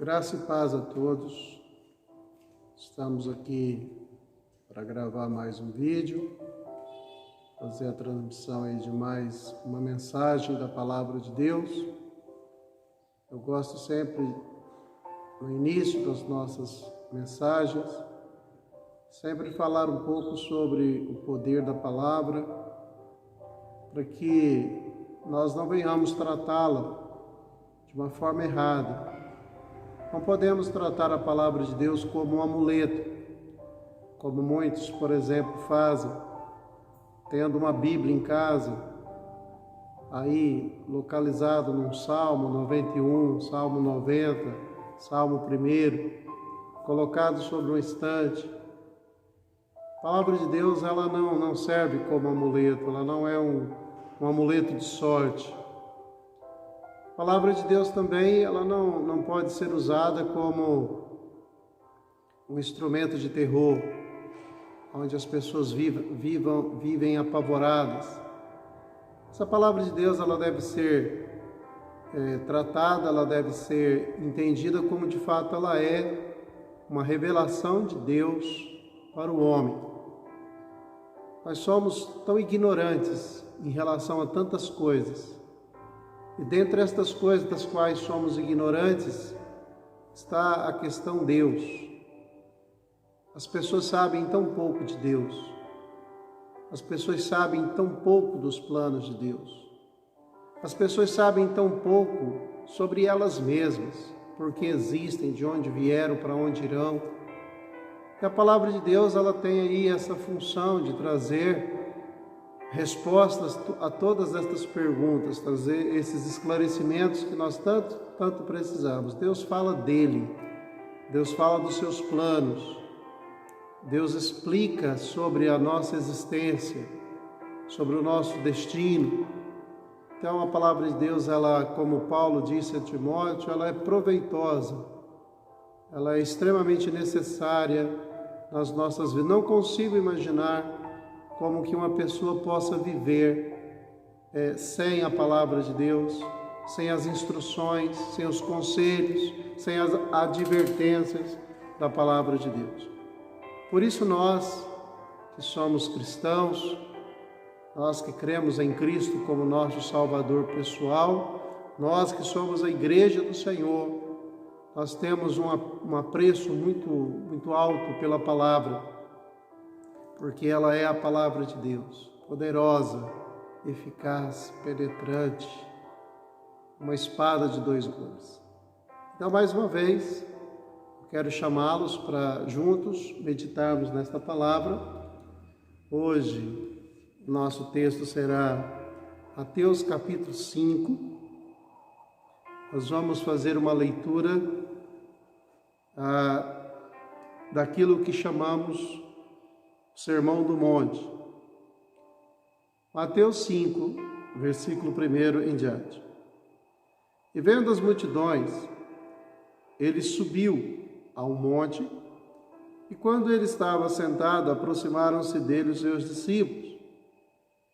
Graça e paz a todos. Estamos aqui para gravar mais um vídeo, fazer a transmissão aí de mais uma mensagem da Palavra de Deus. Eu gosto sempre, no início das nossas mensagens, sempre falar um pouco sobre o poder da Palavra, para que nós não venhamos tratá-la de uma forma errada. Não podemos tratar a Palavra de Deus como um amuleto, como muitos, por exemplo, fazem, tendo uma Bíblia em casa, aí localizado num Salmo 91, Salmo 90, Salmo 1, colocado sobre um estante. A Palavra de Deus, ela não serve como amuleto, ela não é um amuleto de sorte. A Palavra de Deus também, ela não pode ser usada como um instrumento de terror, onde as pessoas vivem apavoradas. Essa Palavra de Deus, ela deve ser tratada, ela deve ser entendida como de fato ela é, uma revelação de Deus para o homem. Nós somos tão ignorantes em relação a tantas coisas. E dentre estas coisas das quais somos ignorantes, está a questão Deus. As pessoas sabem tão pouco de Deus. As pessoas sabem tão pouco dos planos de Deus. As pessoas sabem tão pouco sobre elas mesmas, porque existem, de onde vieram, para onde irão. E a Palavra de Deus, ela tem aí essa função de trazer respostas a todas estas perguntas, trazer esses esclarecimentos que nós tanto precisamos. Deus fala dele, Deus fala dos seus planos, Deus explica sobre a nossa existência, sobre o nosso destino. Então a Palavra de Deus, ela, como Paulo disse a Timóteo, ela é proveitosa, ela é extremamente necessária nas nossas vidas. Não consigo imaginar como que uma pessoa possa viver sem a Palavra de Deus, sem as instruções, sem os conselhos, sem as advertências da Palavra de Deus. Por isso nós, que somos cristãos, nós que cremos em Cristo como nosso Salvador pessoal, nós que somos a Igreja do Senhor, nós temos um apreço muito alto pela Palavra, porque ela é a Palavra de Deus, poderosa, eficaz, penetrante, uma espada de dois gumes. Então, mais uma vez, eu quero chamá-los para juntos meditarmos nesta palavra. Hoje, nosso texto será Mateus capítulo 5. Nós vamos fazer uma leitura daquilo que chamamos Sermão do Monte. Mateus 5, versículo 1 em diante. E vendo as multidões, ele subiu ao monte, e quando ele estava sentado, aproximaram-se dele os seus discípulos.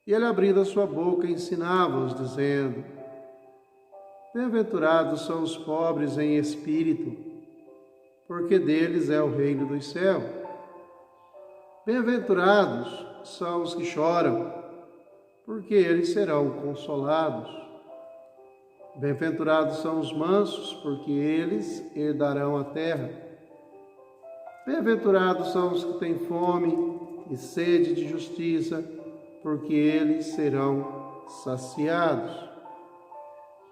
E ele, abrindo a sua boca, ensinava-os, dizendo: Bem-aventurados são os pobres em espírito, porque deles é o reino dos céus. Bem-aventurados são os que choram, porque eles serão consolados. Bem-aventurados são os mansos, porque eles herdarão a terra. Bem-aventurados são os que têm fome e sede de justiça, porque eles serão saciados.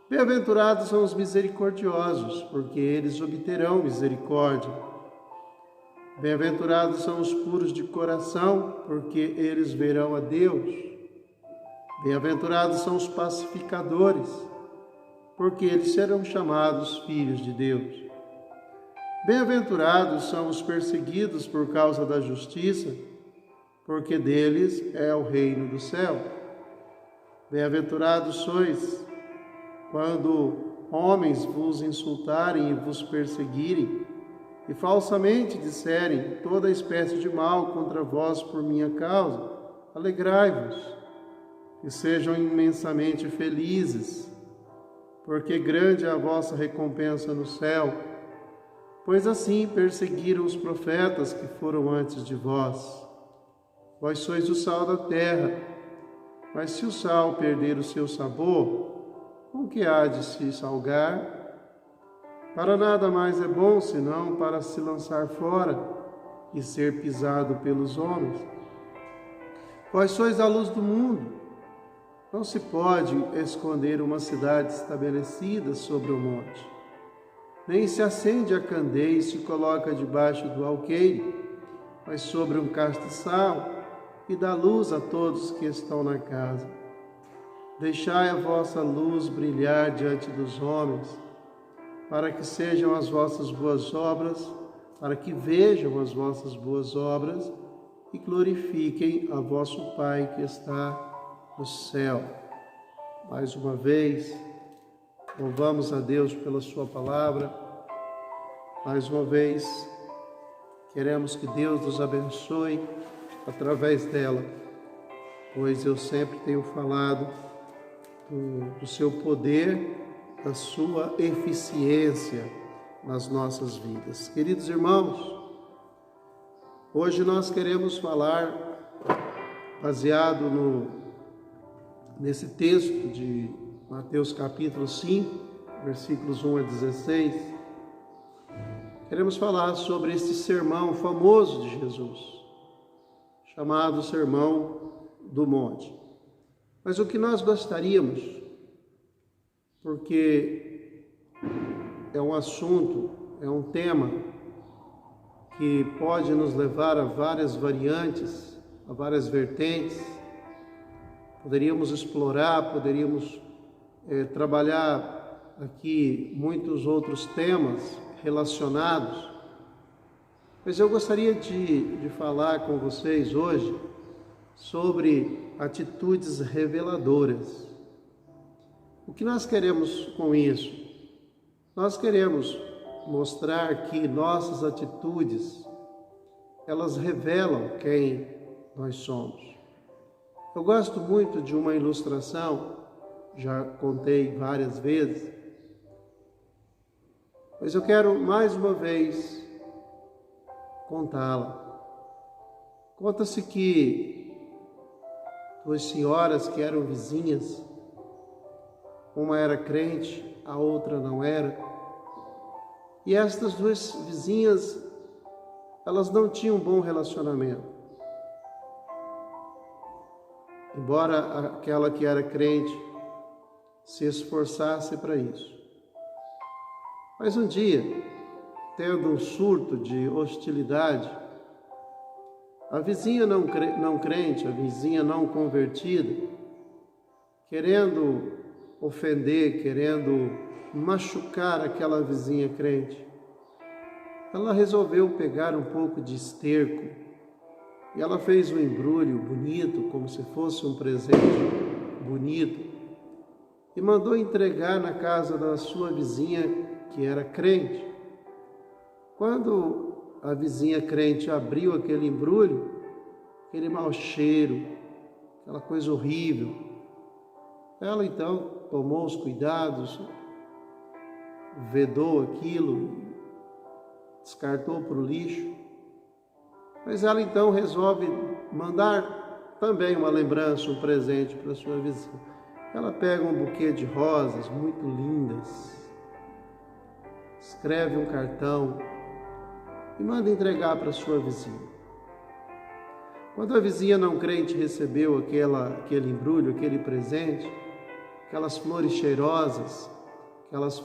Bem-aventurados são os misericordiosos, porque eles obterão misericórdia. Bem-aventurados são os puros de coração, porque eles verão a Deus. Bem-aventurados são os pacificadores, porque eles serão chamados filhos de Deus. Bem-aventurados são os perseguidos por causa da justiça, porque deles é o reino do céu. Bem-aventurados sois quando homens vos insultarem e vos perseguirem, e falsamente disserem toda espécie de mal contra vós por minha causa. Alegrai-vos, e sejam imensamente felizes, porque grande é a vossa recompensa no céu, Pois assim perseguiram os profetas que foram antes de vós. Vós sois o sal da terra, mas se o sal perder o seu sabor, com que há de se salgar? Para nada mais é bom, senão para se lançar fora e ser pisado pelos homens. Vós sois a luz do mundo. Não se pode esconder uma cidade estabelecida sobre o monte. Nem se acende a candeia e se coloca debaixo do alqueire, mas sobre um castiçal, e dá luz a todos que estão na casa. Deixai a vossa luz brilhar diante dos homens, para que sejam as vossas boas obras, para que vejam as vossas boas obras e glorifiquem a vosso Pai que está no céu. Mais uma vez, louvamos a Deus pela sua palavra. Mais uma vez, queremos que Deus nos abençoe através dela, pois eu sempre tenho falado do seu poder, da sua eficiência nas nossas vidas. Queridos irmãos, hoje nós queremos falar, baseado nesse texto de Mateus capítulo 5, versículos 1 a 16, queremos falar sobre esse sermão famoso de Jesus, chamado Sermão do Monte. Mas o que nós gostaríamos, porque é um assunto, é um tema que pode nos levar a várias variantes, a várias vertentes. Poderíamos explorar, poderíamos trabalhar aqui muitos outros temas relacionados, mas eu gostaria de falar com vocês hoje sobre atitudes reveladoras. O que nós queremos com isso? Nós queremos mostrar que nossas atitudes, elas revelam quem nós somos. Eu gosto muito de uma ilustração, já contei várias vezes, mas eu quero mais uma vez contá-la. Conta-se que duas senhoras que eram vizinhas, uma era crente, a outra não era, e estas duas vizinhas, elas não tinham um bom relacionamento. Embora aquela que era crente se esforçasse para isso. Mas um dia, tendo um surto de hostilidade, a vizinha não crente, a vizinha não convertida, querendo ofender, querendo machucar aquela vizinha crente, ela resolveu pegar um pouco de esterco e ela fez um embrulho bonito, como se fosse um presente bonito, e mandou entregar na casa da sua vizinha que era crente. Quando a vizinha crente abriu aquele embrulho, aquele mau cheiro, aquela coisa horrível, ela então tomou os cuidados, vedou aquilo, descartou para o lixo, mas ela então resolve mandar também uma lembrança, um presente para sua vizinha. Ela pega um buquê de rosas muito lindas, escreve um cartão e manda entregar para sua vizinha. Quando a vizinha não crente recebeu aquele embrulho, aquele presente, aquelas flores cheirosas, aquelas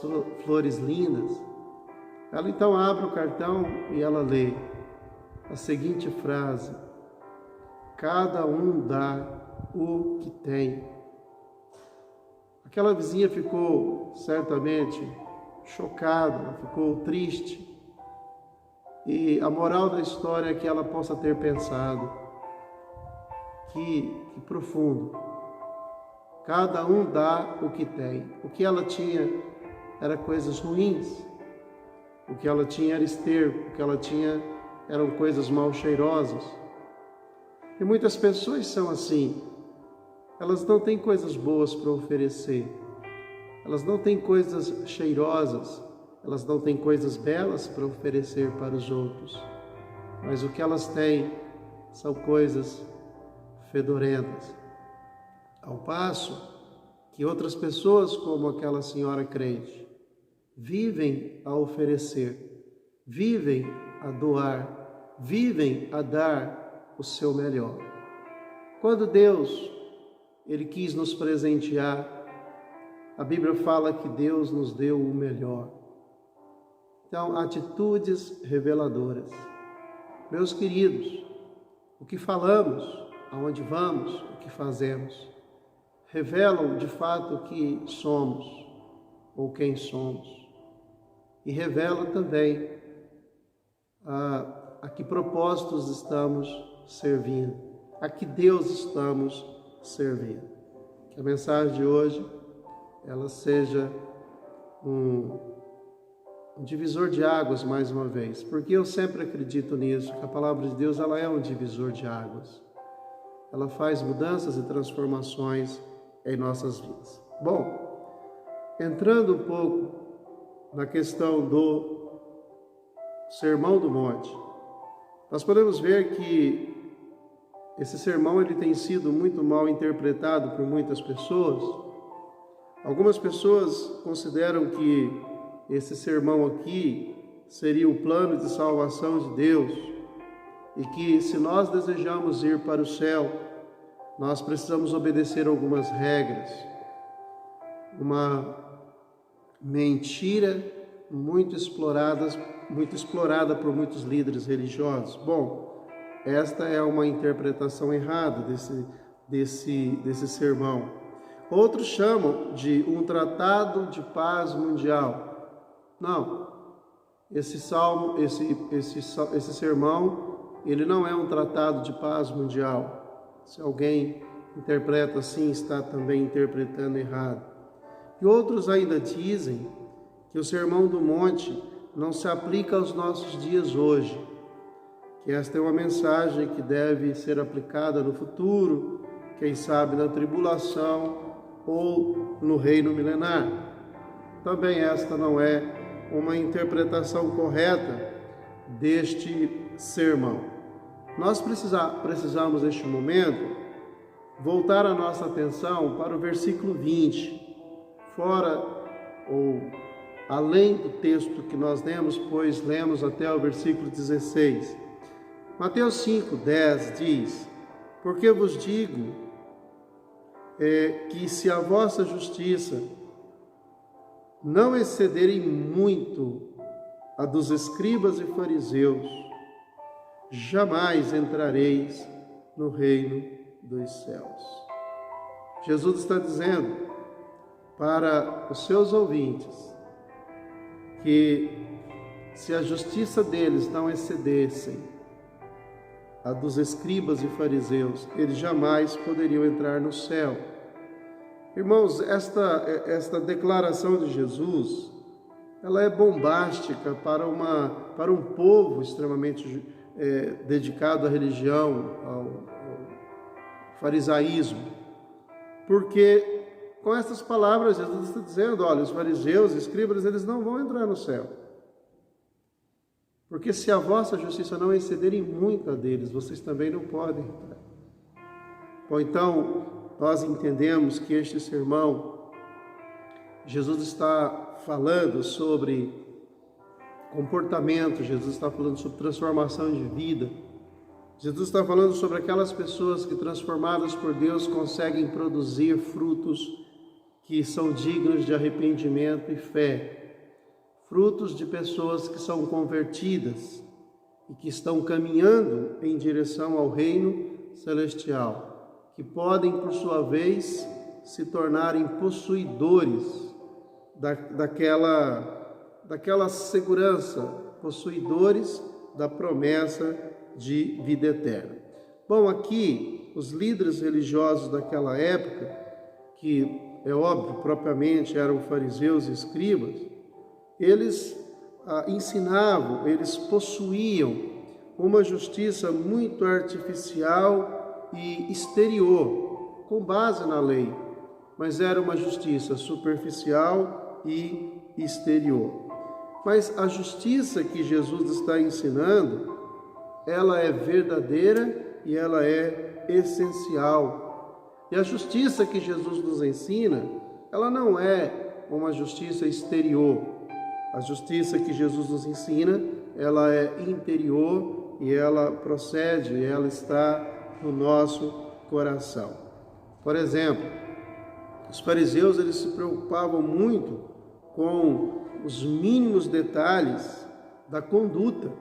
flores lindas, ela então abre o cartão e ela lê a seguinte frase: cada um dá o que tem. Aquela vizinha ficou certamente chocada, ficou triste. E a moral da história é que ela possa ter pensado: que profundo. Cada um dá o que tem. O que ela tinha era coisas ruins. O que ela tinha era esterco. O que ela tinha eram coisas mal cheirosas. E muitas pessoas são assim. Elas não têm coisas boas para oferecer. Elas não têm coisas cheirosas elas não têm coisas belas para oferecer para os outros, mas o que elas têm são coisas fedorentas. Ao passo que outras pessoas, como aquela senhora crente, vivem a oferecer, vivem a doar, vivem a dar o seu melhor. Quando Deus, Ele quis nos presentear, a Bíblia fala que Deus nos deu o melhor. Então, atitudes reveladoras. Meus queridos, o que falamos, aonde vamos, o que fazemos, revelam de fato o que somos ou quem somos. E revela também a que propósitos estamos servindo, a que Deus estamos servindo. Que a mensagem de hoje ela seja um divisor de águas mais uma vez, porque eu sempre acredito nisso, que a palavra de Deus ela é um divisor de águas. Ela faz mudanças e transformações em nossas vidas. Bom, entrando um pouco na questão do Sermão do Monte, nós podemos ver que esse sermão ele tem sido muito mal interpretado por muitas pessoas. Algumas pessoas consideram que esse sermão aqui seria o plano de salvação de Deus e que se nós desejamos ir para o céu, nós precisamos obedecer algumas regras. Uma mentira muito explorada por muitos líderes religiosos. Bom, esta é uma interpretação errada desse sermão. Outros chamam de um tratado de paz mundial. Não, esse sermão, ele não é um tratado de paz mundial. Se alguém interpreta assim, está também interpretando errado. E outros ainda dizem que o Sermão do Monte não se aplica aos nossos dias hoje, que esta é uma mensagem que deve ser aplicada no futuro, quem sabe na tribulação ou no reino milenar. Também esta não é uma interpretação correta deste sermão. Nós precisamos, neste momento, voltar a nossa atenção para o versículo 20, fora ou além do texto que nós lemos, pois lemos até o versículo 16. Mateus 5:10 diz: porque vos digo que se a vossa justiça não excederem muito a dos escribas e fariseus, jamais entrareis no reino dos céus. Jesus está dizendo para os seus ouvintes que se a justiça deles não excedessem a dos escribas e fariseus, eles jamais poderiam entrar no céu. Irmãos, esta declaração de Jesus, ela é bombástica para um povo extremamente dedicado à religião, ao farisaísmo, porque com essas palavras Jesus está dizendo: olha, os fariseus, escribas, eles não vão entrar no céu, porque se a vossa justiça não excederem muito a deles, vocês também não podem entrar. Bom, então nós entendemos que este sermão, Jesus está falando sobre comportamento, Jesus está falando sobre transformação de vida, Jesus está falando sobre aquelas pessoas que, transformadas por Deus, conseguem produzir frutos que são dignos de arrependimento e fé, frutos de pessoas que são convertidas e que estão caminhando em direção ao reino celestial, que podem, por sua vez, se tornarem possuidores daquela segurança, possuidores da promessa de vida eterna. Bom, aqui, os líderes religiosos daquela época, que é óbvio, propriamente eram fariseus e escribas, eles ensinavam, eles possuíam uma justiça muito artificial e exterior, com base na lei, mas era uma justiça superficial e exterior. Mas a justiça que Jesus está ensinando, ela é verdadeira e ela é essencial. E a justiça que Jesus nos ensina, ela não é uma justiça exterior. A justiça que Jesus nos ensina, ela é interior e ela procede, e ela está no nosso coração. Por exemplo, os fariseus, eles se preocupavam muito com os mínimos detalhes da conduta,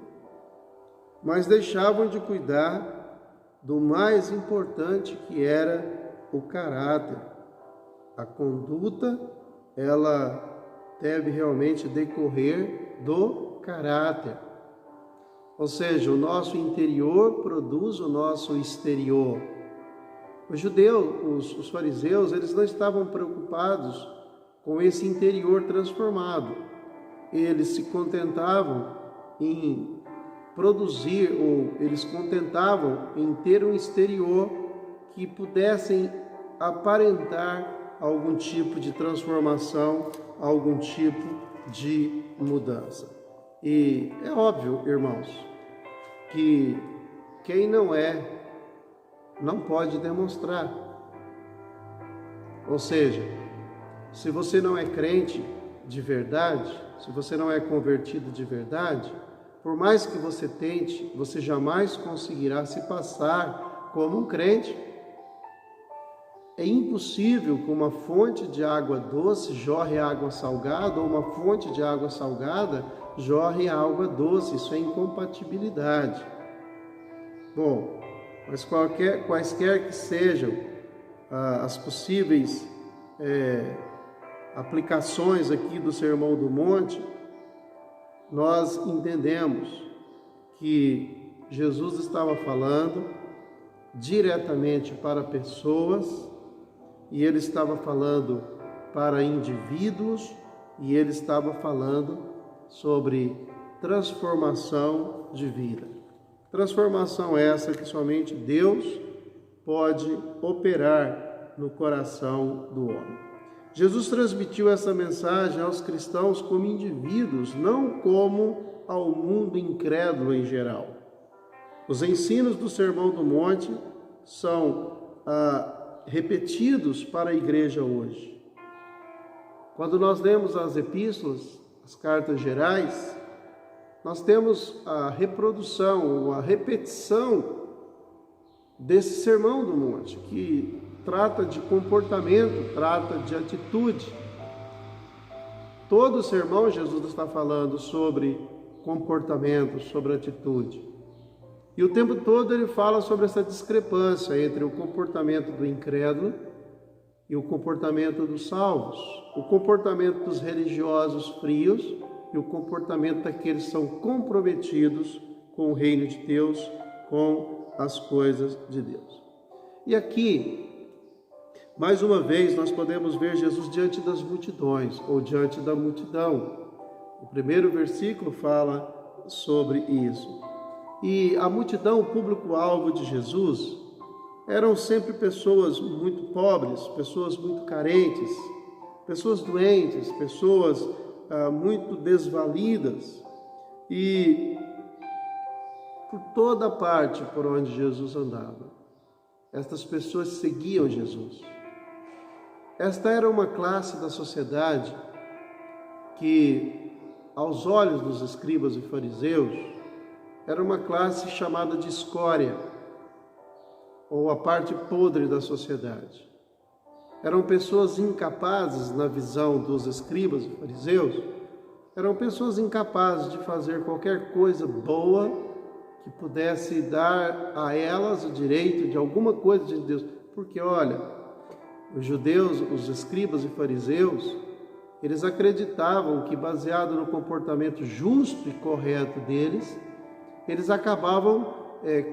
mas deixavam de cuidar do mais importante, que era o caráter. A conduta, ela deve realmente decorrer do caráter. Ou seja, o nosso interior produz o nosso exterior. Os judeus, os fariseus, eles não estavam preocupados com esse interior transformado. Eles se contentavam em produzir, ou eles contentavam em ter um exterior que pudessem aparentar algum tipo de transformação, algum tipo de mudança. E é óbvio, irmãos, que quem não é, não pode demonstrar. Ou seja, se você não é crente de verdade, se você não é convertido de verdade, por mais que você tente, você jamais conseguirá se passar como um crente. É impossível que uma fonte de água doce jorre água salgada, ou uma fonte de água salgada jorre água doce. Isso é incompatibilidade. Bom, mas quaisquer que sejam as possíveis aplicações aqui do Sermão do Monte, nós entendemos que Jesus estava falando diretamente para pessoas, e ele estava falando para indivíduos, e ele estava falando sobre transformação de vida. Transformação essa que somente Deus pode operar no coração do homem. Jesus transmitiu essa mensagem aos cristãos como indivíduos, não como ao mundo incrédulo em geral. Os ensinos do Sermão do Monte são repetidos para a igreja hoje. Quando nós lemos as epístolas, as cartas gerais, nós temos a reprodução, a repetição desse Sermão do Monte, que trata de comportamento, trata de atitude. Todo o sermão Jesus está falando sobre comportamento, sobre atitude. E o tempo todo ele fala sobre essa discrepância entre o comportamento do incrédulo e o comportamento dos salvos, o comportamento dos religiosos frios e o comportamento daqueles que são comprometidos com o reino de Deus, com as coisas de Deus. E aqui, mais uma vez, nós podemos ver Jesus diante das multidões, ou diante da multidão. O primeiro versículo fala sobre isso. E a multidão, o público-alvo de Jesus, eram sempre pessoas muito pobres, pessoas muito carentes, pessoas doentes, pessoas muito desvalidas. E por toda parte por onde Jesus andava, estas pessoas seguiam Jesus. Esta era uma classe da sociedade que, aos olhos dos escribas e fariseus, era uma classe chamada de escória, ou a parte podre da sociedade. Eram pessoas incapazes, na visão dos escribas e fariseus, eram pessoas incapazes de fazer qualquer coisa boa que pudesse dar a elas o direito de alguma coisa de Deus. Porque, olha, os judeus, os escribas e fariseus, eles acreditavam que, baseado no comportamento justo e correto deles, eles acabavam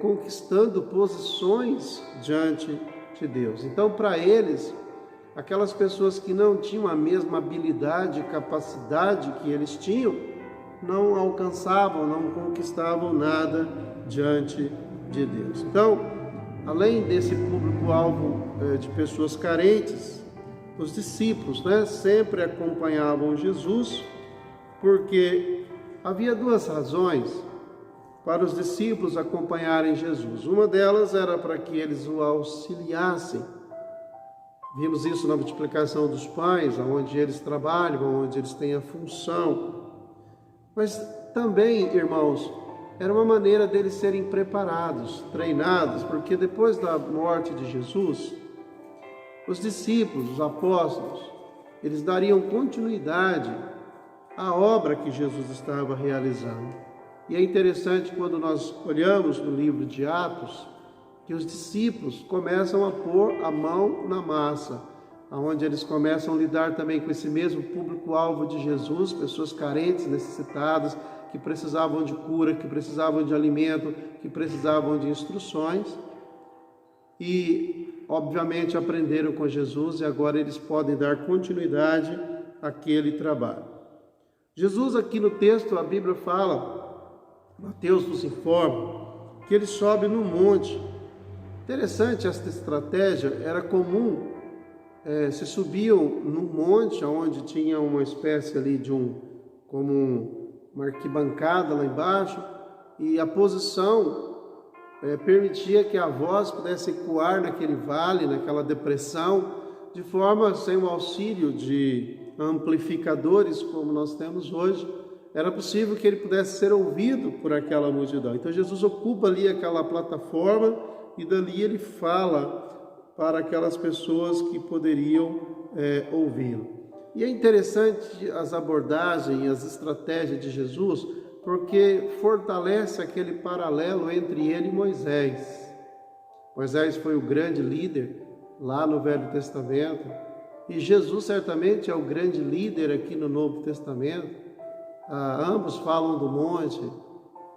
conquistando posições diante de Deus. Então, para eles, aquelas pessoas que não tinham a mesma habilidade e capacidade que eles tinham, não alcançavam, não conquistavam nada diante de Deus. Então, além desse público-alvo de pessoas carentes, os discípulos sempre acompanhavam Jesus porque havia duas razões para os discípulos acompanharem Jesus. Uma delas era para que eles o auxiliassem. Vimos isso na multiplicação dos pães, onde eles trabalham, onde eles têm a função. Mas também, irmãos, era uma maneira deles serem preparados, treinados, porque depois da morte de Jesus, os discípulos, os apóstolos, eles dariam continuidade à obra que Jesus estava realizando. E é interessante quando nós olhamos no livro de Atos, que os discípulos começam a pôr a mão na massa, onde eles começam a lidar também com esse mesmo público-alvo de Jesus, pessoas carentes, necessitadas, que precisavam de cura, que precisavam de alimento, que precisavam de instruções. E, obviamente, aprenderam com Jesus e agora eles podem dar continuidade àquele trabalho. Jesus, aqui no texto, a Bíblia fala, Mateus nos informa, que ele sobe no monte. Interessante esta estratégia, era comum, se subiam num monte, onde tinha uma espécie ali de uma arquibancada lá embaixo, e a posição permitia que a voz pudesse ecoar naquele vale, naquela depressão, de forma, sem o auxílio de amplificadores como nós temos hoje, era possível que ele pudesse ser ouvido por aquela multidão. Então Jesus ocupa ali aquela plataforma e dali ele fala para aquelas pessoas que poderiam ouvi-lo. E é interessante as abordagens, as estratégias de Jesus, porque fortalece aquele paralelo entre ele e Moisés. Moisés foi o grande líder lá no Velho Testamento, e Jesus certamente é o grande líder aqui no Novo Testamento. Ambos falam do monte,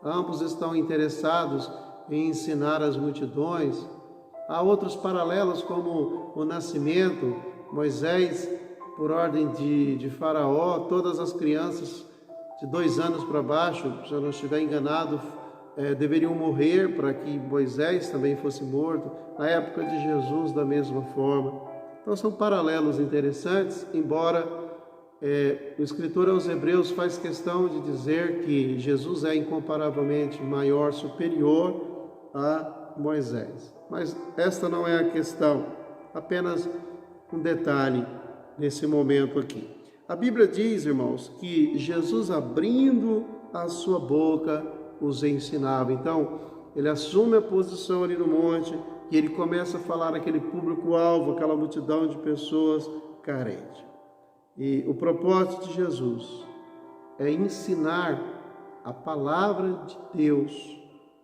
ambos estão interessados em ensinar as multidões. Há outros paralelos, como o nascimento. Moisés, por ordem de Faraó, todas as crianças de 2 anos para baixo, se eu não estiver enganado, deveriam morrer para que Moisés também fosse morto. Na época de Jesus, da mesma forma. Então são paralelos interessantes, embora o escritor aos Hebreus faz questão de dizer que Jesus é incomparavelmente maior, superior a Moisés. Mas esta não é a questão, apenas um detalhe nesse momento aqui. A Bíblia diz, irmãos, que Jesus, abrindo a sua boca, os ensinava. Então, ele assume a posição ali no monte e ele começa a falar àquele público-alvo, aquela multidão de pessoas carentes. E o propósito de Jesus é ensinar a palavra de Deus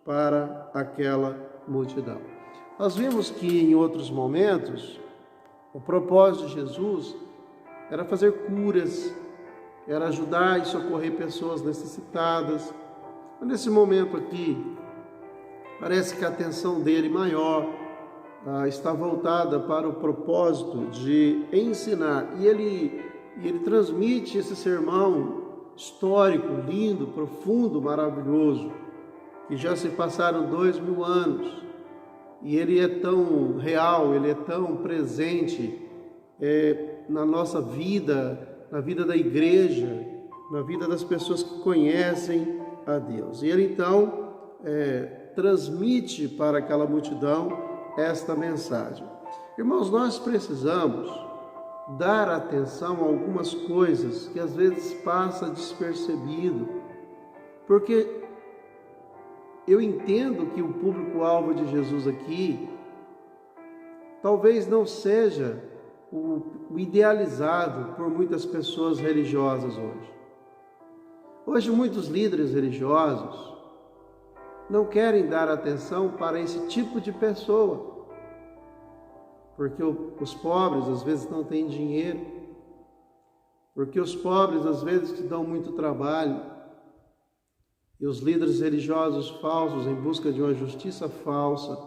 para aquela multidão. Nós vimos que em outros momentos, o propósito de Jesus era fazer curas, era ajudar e socorrer pessoas necessitadas. Mas nesse momento aqui, parece que a atenção dele maior está voltada para o propósito de ensinar. E ele transmite esse sermão histórico, lindo, profundo, maravilhoso, que já se passaram 2000 anos. E ele é tão real, ele é tão presente na nossa vida, na vida da igreja, na vida das pessoas que conhecem a Deus. E ele então transmite para aquela multidão esta mensagem. Irmãos, nós precisamos dar atenção a algumas coisas que às vezes passa despercebido, porque eu entendo que o público-alvo de Jesus aqui talvez não seja o idealizado por muitas pessoas religiosas hoje. Hoje muitos líderes religiosos não querem dar atenção para esse tipo de pessoa, porque os pobres às vezes não têm dinheiro, porque os pobres às vezes te dão muito trabalho, e os líderes religiosos falsos, em busca de uma justiça falsa,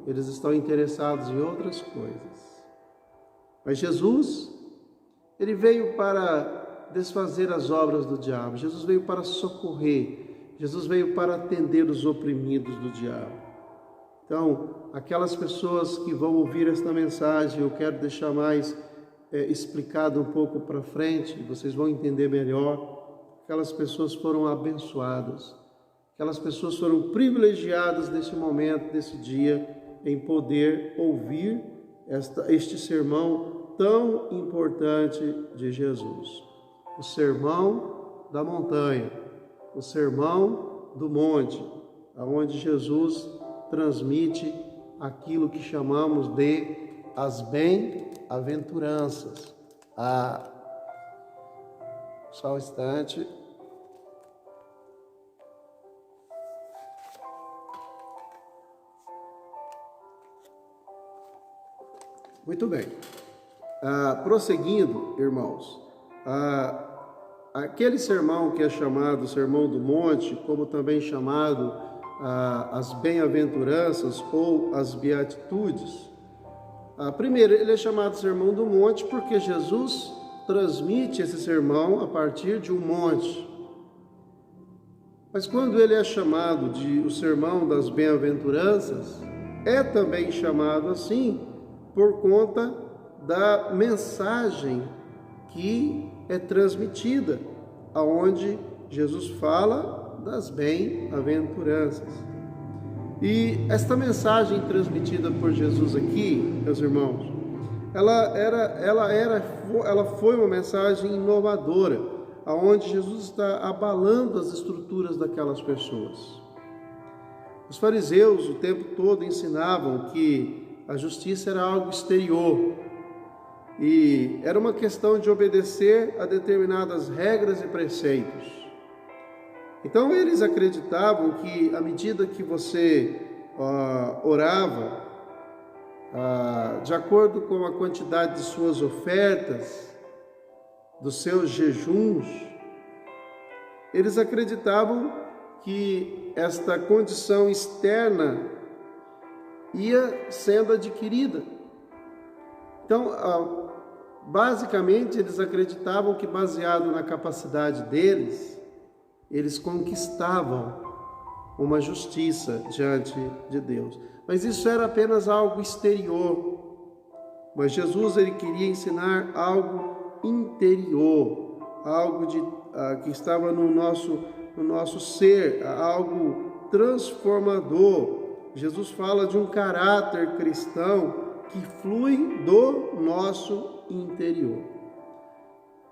eles estão interessados em outras coisas. Mas Jesus, ele veio para desfazer as obras do diabo. Jesus veio para socorrer. Jesus veio para atender os oprimidos do diabo. Então, aquelas pessoas que vão ouvir esta mensagem, eu quero deixar mais explicado um pouco para frente, vocês vão entender melhor. aquelas pessoas foram abençoadas, aquelas pessoas foram privilegiadas nesse momento, nesse dia, em poder ouvir este sermão tão importante de Jesus. O sermão da montanha, o sermão do monte, onde Jesus transmite aquilo que chamamos de as bem-aventuranças. Só um instante. Muito bem. Prosseguindo, irmãos, aquele sermão que é chamado Sermão do Monte, como também chamado as bem-aventuranças ou as beatitudes, primeiro, ele é chamado Sermão do Monte porque Jesus transmite esse sermão a partir de um monte. Mas quando ele é chamado de o Sermão das Bem-aventuranças, é também chamado assim por conta da mensagem que é transmitida, aonde Jesus fala das bem-aventuranças. E esta mensagem transmitida por Jesus aqui, meus irmãos, ela foi uma mensagem inovadora, aonde Jesus está abalando as estruturas daquelas pessoas. Os fariseus o tempo todo ensinavam que a justiça era algo exterior e era uma questão de obedecer a determinadas regras e preceitos. Então eles acreditavam que à medida que você orava, de acordo com a quantidade de suas ofertas, dos seus jejuns, eles acreditavam que esta condição externa ia sendo adquirida. Então, basicamente, eles acreditavam que, baseado na capacidade deles, eles conquistavam uma justiça diante de Deus. Mas isso era apenas algo exterior. Mas Jesus, ele queria ensinar algo interior, algo que estava no nosso ser, algo transformador. Jesus fala de um caráter cristão que flui do nosso interior.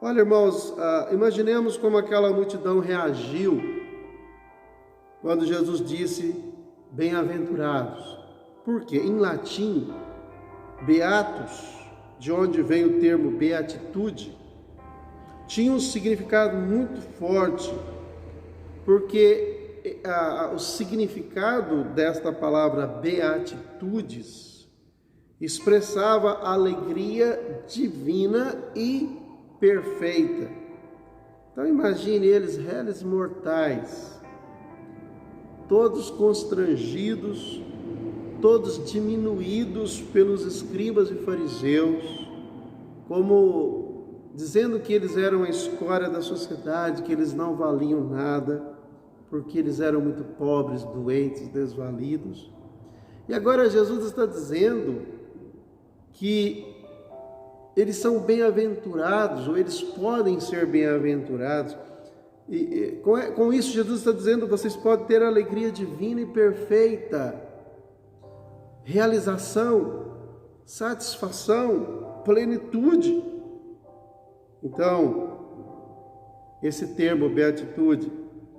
Olha, irmãos, imaginemos como aquela multidão reagiu quando Jesus disse bem-aventurados. Por quê? Em latim, beatus, de onde vem o termo beatitude, tinha um significado muito forte, porque o significado desta palavra beatitudes expressava alegria divina e perfeita. Então imagine eles, réis mortais, todos constrangidos, todos diminuídos pelos escribas e fariseus, como dizendo que eles eram a escória da sociedade, que eles não valiam nada, porque eles eram muito pobres, doentes, desvalidos. E agora Jesus está dizendo que eles são bem-aventurados, ou eles podem ser bem-aventurados. E com isso Jesus está dizendo: vocês podem ter alegria divina e perfeita, realização, satisfação, plenitude. Então, esse termo beatitude,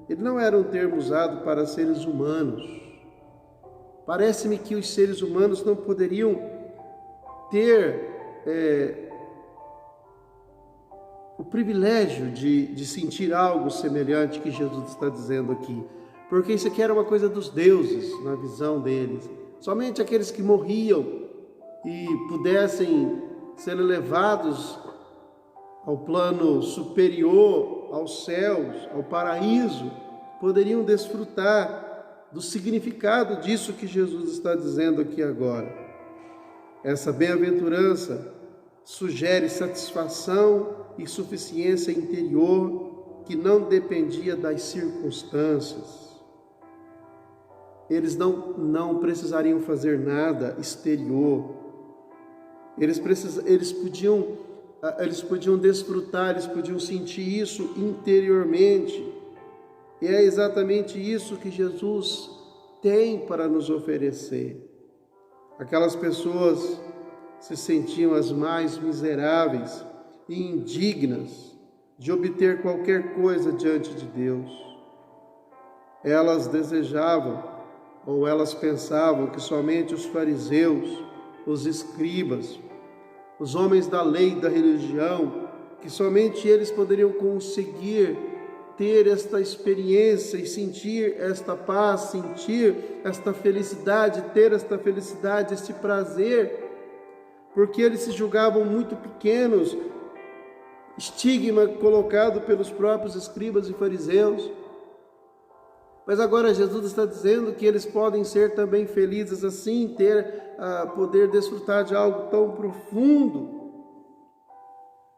ele não era um termo usado para seres humanos. Parece-me que os seres humanos não poderiam ter o privilégio de sentir algo semelhante que Jesus está dizendo aqui, porque isso aqui era uma coisa dos deuses, na visão deles. Somente aqueles que morriam e pudessem ser elevados ao plano superior, aos céus, ao paraíso, poderiam desfrutar do significado disso que Jesus está dizendo aqui agora. Essa bem-aventurança sugere satisfação e suficiência interior que não dependia das circunstâncias. Eles não precisariam fazer nada exterior. Eles podiam eles podiam desfrutar, eles podiam sentir isso interiormente. E é exatamente isso que Jesus tem para nos oferecer. Aquelas pessoas se sentiam as mais miseráveis e indignas de obter qualquer coisa diante de Deus. Elas desejavam, ou elas pensavam que somente os fariseus, os escribas, os homens da lei e da religião, que somente eles poderiam conseguir ter esta experiência e sentir esta paz, sentir esta felicidade, ter esta felicidade, este prazer, porque eles se julgavam muito pequenos, estigma colocado pelos próprios escribas e fariseus. Mas agora Jesus está dizendo que eles podem ser também felizes assim, poder desfrutar de algo tão profundo.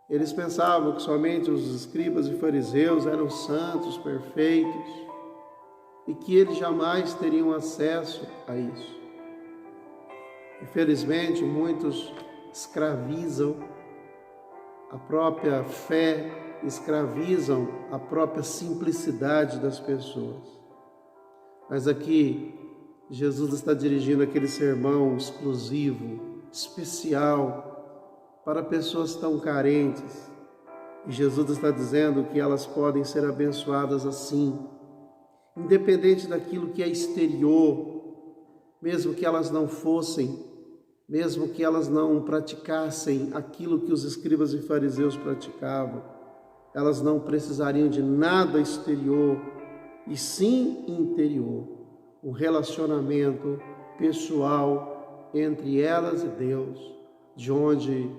Eles pensavam que somente os escribas e fariseus eram santos, perfeitos, e que eles jamais teriam acesso a isso. Infelizmente, muitos escravizam a própria fé, escravizam a própria simplicidade das pessoas. Mas aqui, Jesus está dirigindo aquele sermão exclusivo, especial, para pessoas tão carentes. E Jesus está dizendo que elas podem ser abençoadas assim, independente daquilo que é exterior, mesmo que elas não fossem, mesmo que elas não praticassem aquilo que os escribas e fariseus praticavam, elas não precisariam de nada exterior, e sim interior, um relacionamento pessoal entre elas e Deus, de onde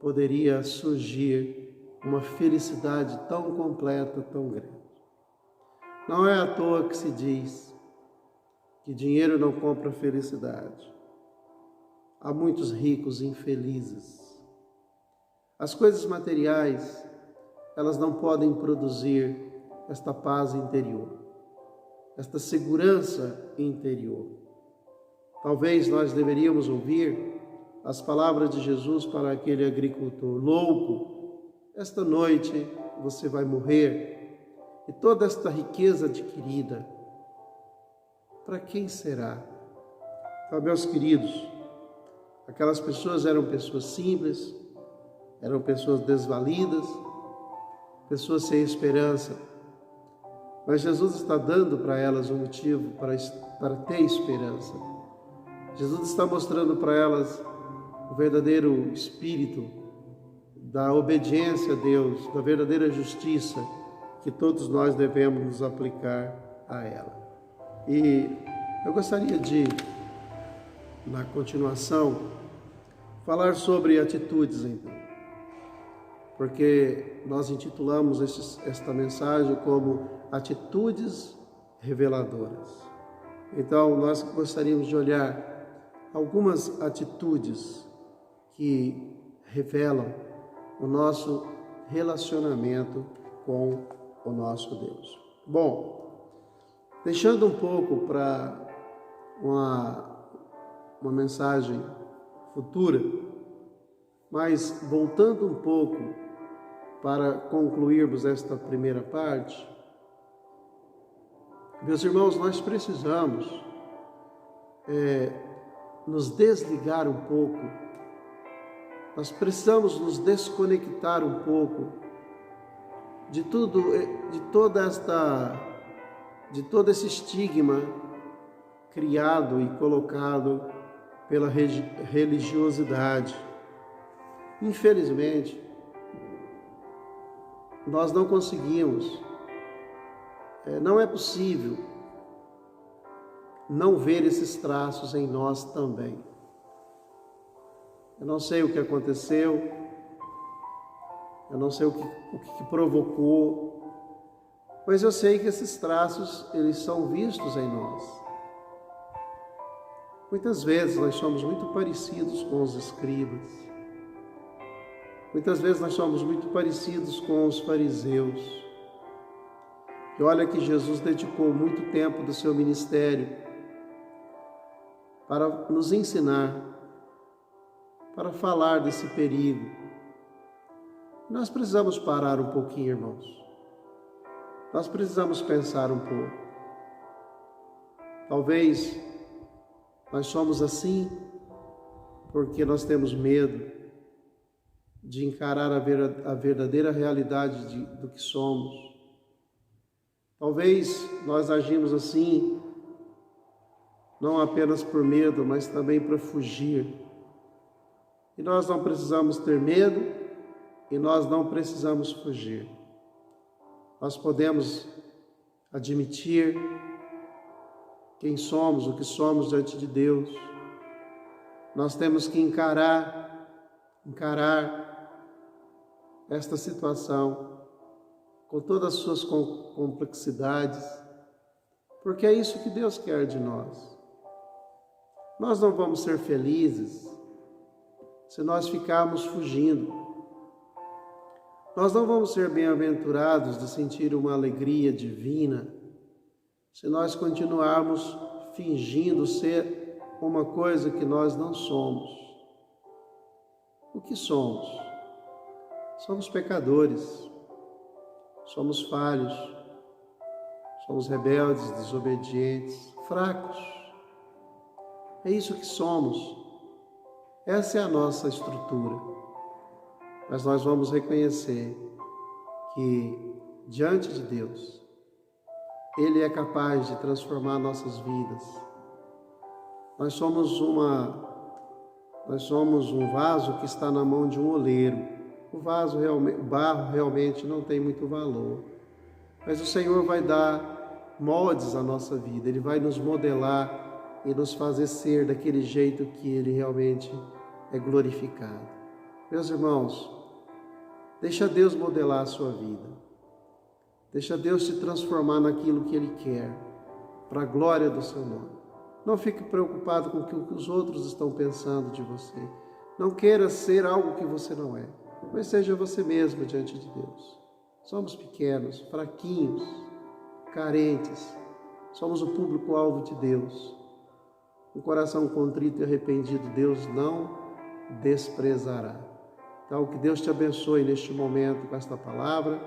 poderia surgir uma felicidade tão completa, tão grande. Não é à toa que se diz que dinheiro não compra felicidade. Há muitos ricos infelizes. As coisas materiais, elas não podem produzir esta paz interior, esta segurança interior. Talvez nós deveríamos ouvir as palavras de Jesus para aquele agricultor: louco, esta noite você vai morrer, e toda esta riqueza adquirida, para quem será? Então, meus queridos, aquelas pessoas eram pessoas simples, eram pessoas desvalidas, pessoas sem esperança. Mas Jesus está dando para elas um motivo para ter esperança. Jesus está mostrando para elas o verdadeiro espírito da obediência a Deus, da verdadeira justiça que todos nós devemos nos aplicar a ela. E eu gostaria de, na continuação, falar sobre atitudes, então, porque nós intitulamos esta mensagem como Atitudes Reveladoras. Então, nós gostaríamos de olhar algumas atitudes que revelam o nosso relacionamento com o nosso Deus. Bom, deixando um pouco para uma mensagem futura, mas voltando um pouco para concluirmos esta primeira parte, meus irmãos, nós precisamos nos desligar um pouco, nós precisamos nos desconectar um pouco de todo esse estigma criado e colocado pela religiosidade. Infelizmente, nós não conseguimos, não é possível não ver esses traços em nós também. Eu não sei o que aconteceu, eu não sei o que provocou, mas eu sei que esses traços, eles são vistos em nós. Muitas vezes nós somos muito parecidos com os escribas, muitas vezes nós somos muito parecidos com os fariseus. E olha que Jesus dedicou muito tempo do seu ministério para nos ensinar, para falar desse perigo, Nós precisamos parar um pouquinho, irmãos. Nós precisamos pensar um pouco. Talvez nós somos assim porque nós temos medo de encarar a verdadeira realidade do que somos. Talvez nós agimos assim não apenas por medo, mas também para fugir. E nós não precisamos ter medo e nós não precisamos fugir. Nós podemos admitir quem somos, o que somos diante de Deus. Nós temos que encarar esta situação com todas as suas complexidades, porque é isso que Deus quer de nós. Nós não vamos ser felizes se nós ficarmos fugindo. Nós não vamos ser bem-aventurados de sentir uma alegria divina se nós continuarmos fingindo ser uma coisa que nós não somos. O que somos? Somos pecadores, somos falhos, somos rebeldes, desobedientes, fracos. É isso que somos. Essa é a nossa estrutura. Mas nós vamos reconhecer que, diante de Deus, Ele é capaz de transformar nossas vidas. Nós somos um vaso que está na mão de um oleiro. O barro realmente não tem muito valor. Mas o Senhor vai dar moldes à nossa vida. Ele vai nos modelar e nos fazer ser daquele jeito que Ele realmente é glorificado. Meus irmãos, deixa Deus modelar a sua vida. Deixa Deus te transformar naquilo que Ele quer, para a glória do seu nome. Não fique preocupado com o que os outros estão pensando de você. Não queira ser algo que você não é, mas seja você mesmo diante de Deus. Somos pequenos, fraquinhos, carentes. Somos o público-alvo de Deus. Um coração contrito e arrependido, Deus não desprezará. Então, que Deus te abençoe neste momento com esta palavra.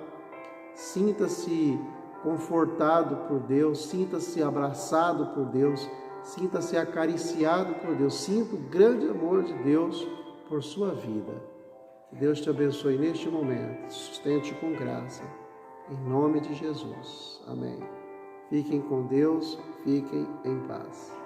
Sinta-se confortado por Deus, sinta-se abraçado por Deus, sinta-se acariciado por Deus, sinta o grande amor de Deus por sua vida. Que Deus te abençoe neste momento, sustente com graça, em nome de Jesus. Amém. Fiquem com Deus, fiquem em paz.